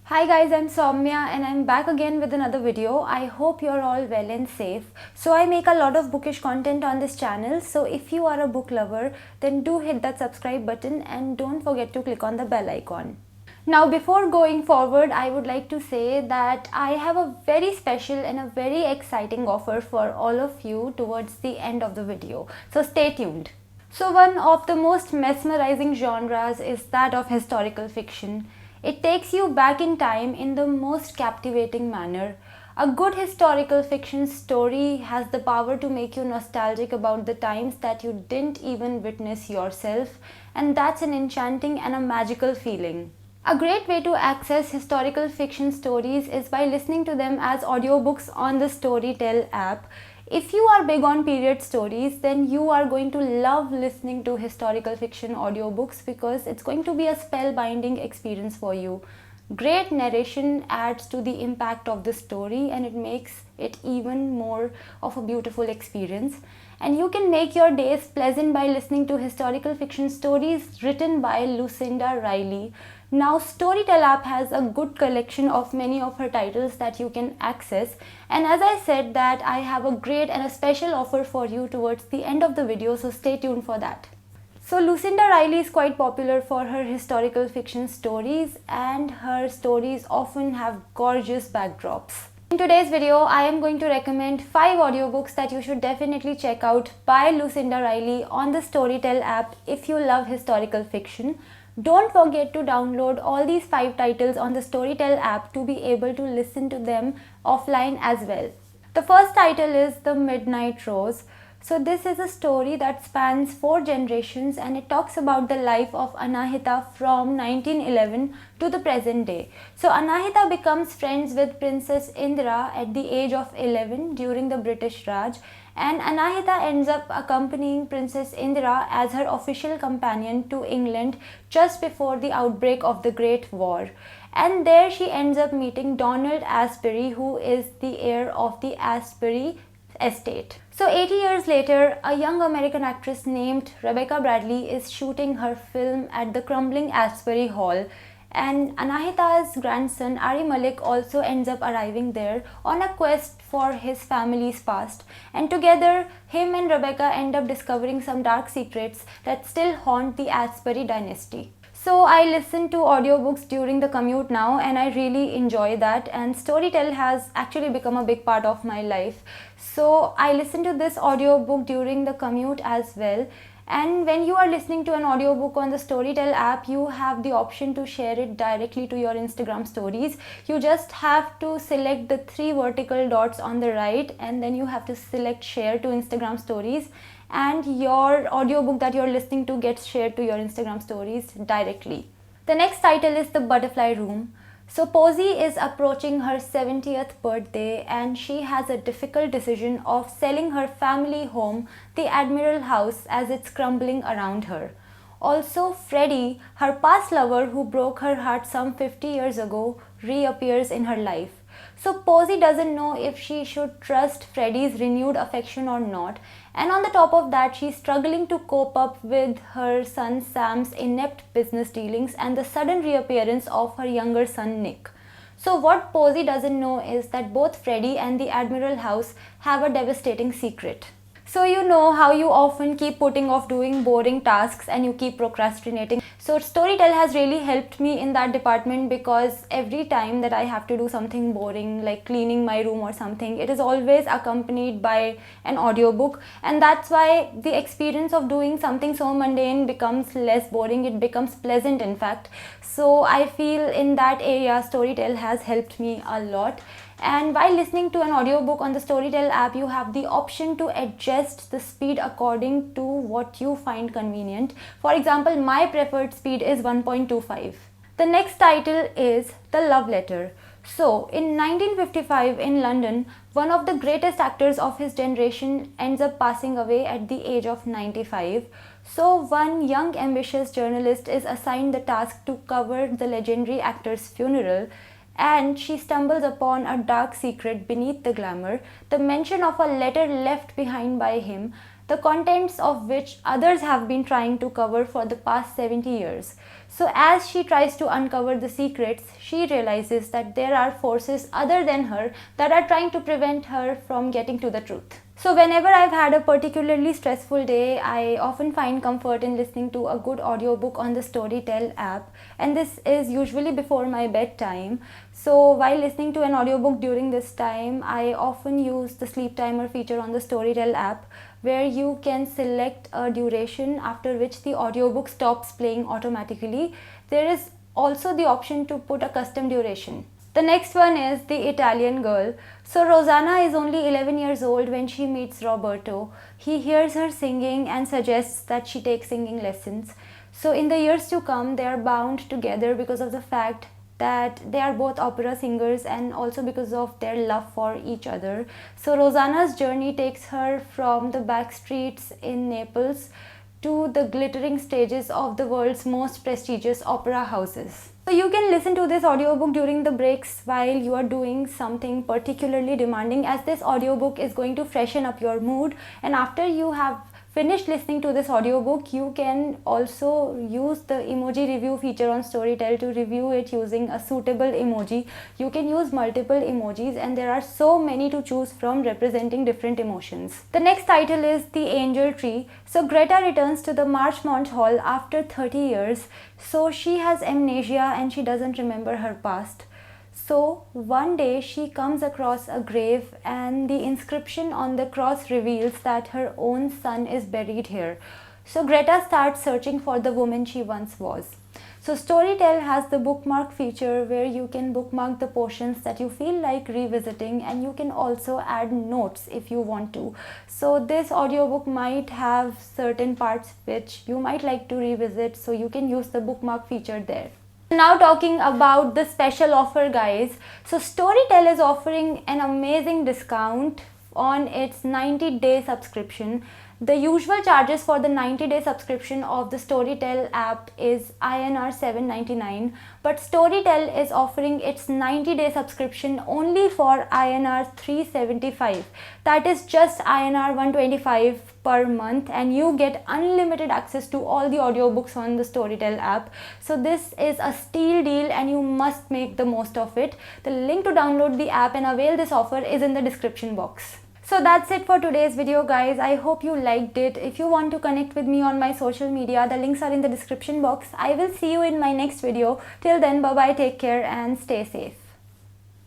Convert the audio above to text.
Hi guys, I'm Saumya and I'm back again with another video. I hope you're all well and safe. So I make a lot of bookish content on this channel. So if you are a book lover, then do hit that subscribe button and don't forget to click on the bell icon. Now before going forward, I would like to say that I have a very special and a very exciting offer for all of you towards the end of the video. So stay tuned. So one of the most mesmerizing genres is that of historical fiction. It takes you back in time in the most captivating manner. A good historical fiction story has the power to make you nostalgic about the times that you didn't even witness yourself, and that's an enchanting and a magical feeling. A great way to access historical fiction stories is by listening to them as audiobooks on the Storytel app. If you are big on period stories, then you are going to love listening to historical fiction audiobooks because it's going to be a spellbinding experience for you. Great narration adds to the impact of the story and it makes it even more of a beautiful experience. And you can make your days pleasant by listening to historical fiction stories written by Lucinda Riley. Now Storytel app has a good collection of many of her titles that you can access, and as I said that I have a great and a special offer for you towards the end of the video, so stay tuned for that. So Lucinda Riley is quite popular for her historical fiction stories and her stories often have gorgeous backdrops. In today's video, I am going to recommend 5 audiobooks that you should definitely check out by Lucinda Riley on the Storytel app if you love historical fiction. Don't forget to download all these 5 titles on the Storytel app to be able to listen to them offline as well. The first title is The Midnight Rose. So this is a story that spans 4 generations and it talks about the life of Anahita from 1911 to the present day. So Anahita becomes friends with Princess Indira at the age of 11 during the British Raj, and Anahita ends up accompanying Princess Indira as her official companion to England just before the outbreak of the Great War. And there she ends up meeting Donald Asbury, who is the heir of the Asbury estate. So 80 years later, a young American actress named Rebecca Bradley is shooting her film at the crumbling Asbury Hall, and Anahita's grandson Ari Malik also ends up arriving there on a quest for his family's past, and together him and Rebecca end up discovering some dark secrets that still haunt the Asbury dynasty. So I listen to audiobooks during the commute now and I really enjoy that, and Storytel has actually become a big part of my life. So I listen to this audiobook during the commute as well. And when you are listening to an audiobook on the Storytel app, you have the option to share it directly to your Instagram stories. You just have to select the 3 vertical dots on the right and then you have to select share to Instagram stories, and your audiobook that you're listening to gets shared to your Instagram stories directly. The next title is The Butterfly Room. So Posey is approaching her 70th birthday and she has a difficult decision of selling her family home, the Admiral House, as it's crumbling around her. Also, Freddie, her past lover who broke her heart some 50 years ago, reappears in her life. So Posey doesn't know if she should trust Freddie's renewed affection or not, and on the top of that she's struggling to cope up with her son Sam's inept business dealings and the sudden reappearance of her younger son Nick. So what Posey doesn't know is that both Freddie and the Admiral House have a devastating secret. So you know how you often keep putting off doing boring tasks and you keep procrastinating. So Storytel has really helped me in that department, because every time that I have to do something boring like cleaning my room or something, it is always accompanied by an audiobook, and that's why the experience of doing something so mundane becomes less boring, it becomes pleasant in fact. So I feel in that area Storytel has helped me a lot. And while listening to an audiobook on the Storytel app, you have the option to adjust the speed according to what you find convenient. For example, my preferred speed is 1.25. The next title is The Love Letter. So, in 1955 in London, one of the greatest actors of his generation ends up passing away at the age of 95. So, one young ambitious journalist is assigned the task to cover the legendary actor's funeral, and she stumbles upon a dark secret beneath the glamour, the mention of a letter left behind by him, the contents of which others have been trying to cover for the past 70 years. So as she tries to uncover the secrets, she realizes that there are forces other than her that are trying to prevent her from getting to the truth. So whenever I've had a particularly stressful day, I often find comfort in listening to a good audiobook on the Storytel app, and this is usually before my bedtime. So while listening to an audiobook during this time, I often use the sleep timer feature on the Storytel app, where you can select a duration after which the audiobook stops playing automatically. There is also the option to put a custom duration. The next one is The Italian Girl. So Rosanna is only 11 years old when she meets Roberto. He hears her singing and suggests that she take singing lessons. So in the years to come, they are bound together because of the fact that they are both opera singers and also because of their love for each other. So Rosanna's journey takes her from the back streets in Naples to the glittering stages of the world's most prestigious opera houses. So you can listen to this audiobook during the breaks while you are doing something particularly demanding, as this audiobook is going to freshen up your mood. And after you have finished listening to this audiobook, you can also use the emoji review feature on Storytel to review it using a suitable emoji. You can use multiple emojis, and there are so many to choose from representing different emotions. The next title is The Angel Tree. So Greta returns to the Marchmont Hall after 30 years. So she has amnesia and she doesn't remember her past. So one day she comes across a grave, and the inscription on the cross reveals that her own son is buried here. So Greta starts searching for the woman she once was. So Storytel has the bookmark feature where you can bookmark the portions that you feel like revisiting, and you can also add notes if you want to. So this audiobook might have certain parts which you might like to revisit, so you can use the bookmark feature there. Now talking about the special offer, guys. So Storytel is offering an amazing discount on its 90-day subscription. The usual charges for the 90-day subscription of the Storytel app is INR 799, but Storytel is offering its 90-day subscription only for INR 375. That is just INR 125 per month, and you get unlimited access to all the audiobooks on the Storytel app. So this is a steal deal and you must make the most of it. The link to download the app and avail this offer is in the description box. So that's it for today's video, guys. I hope you liked it. If you want to connect with me on my social media, the links are in the description box. I will see you in my next video. Till then, bye bye, take care and stay safe.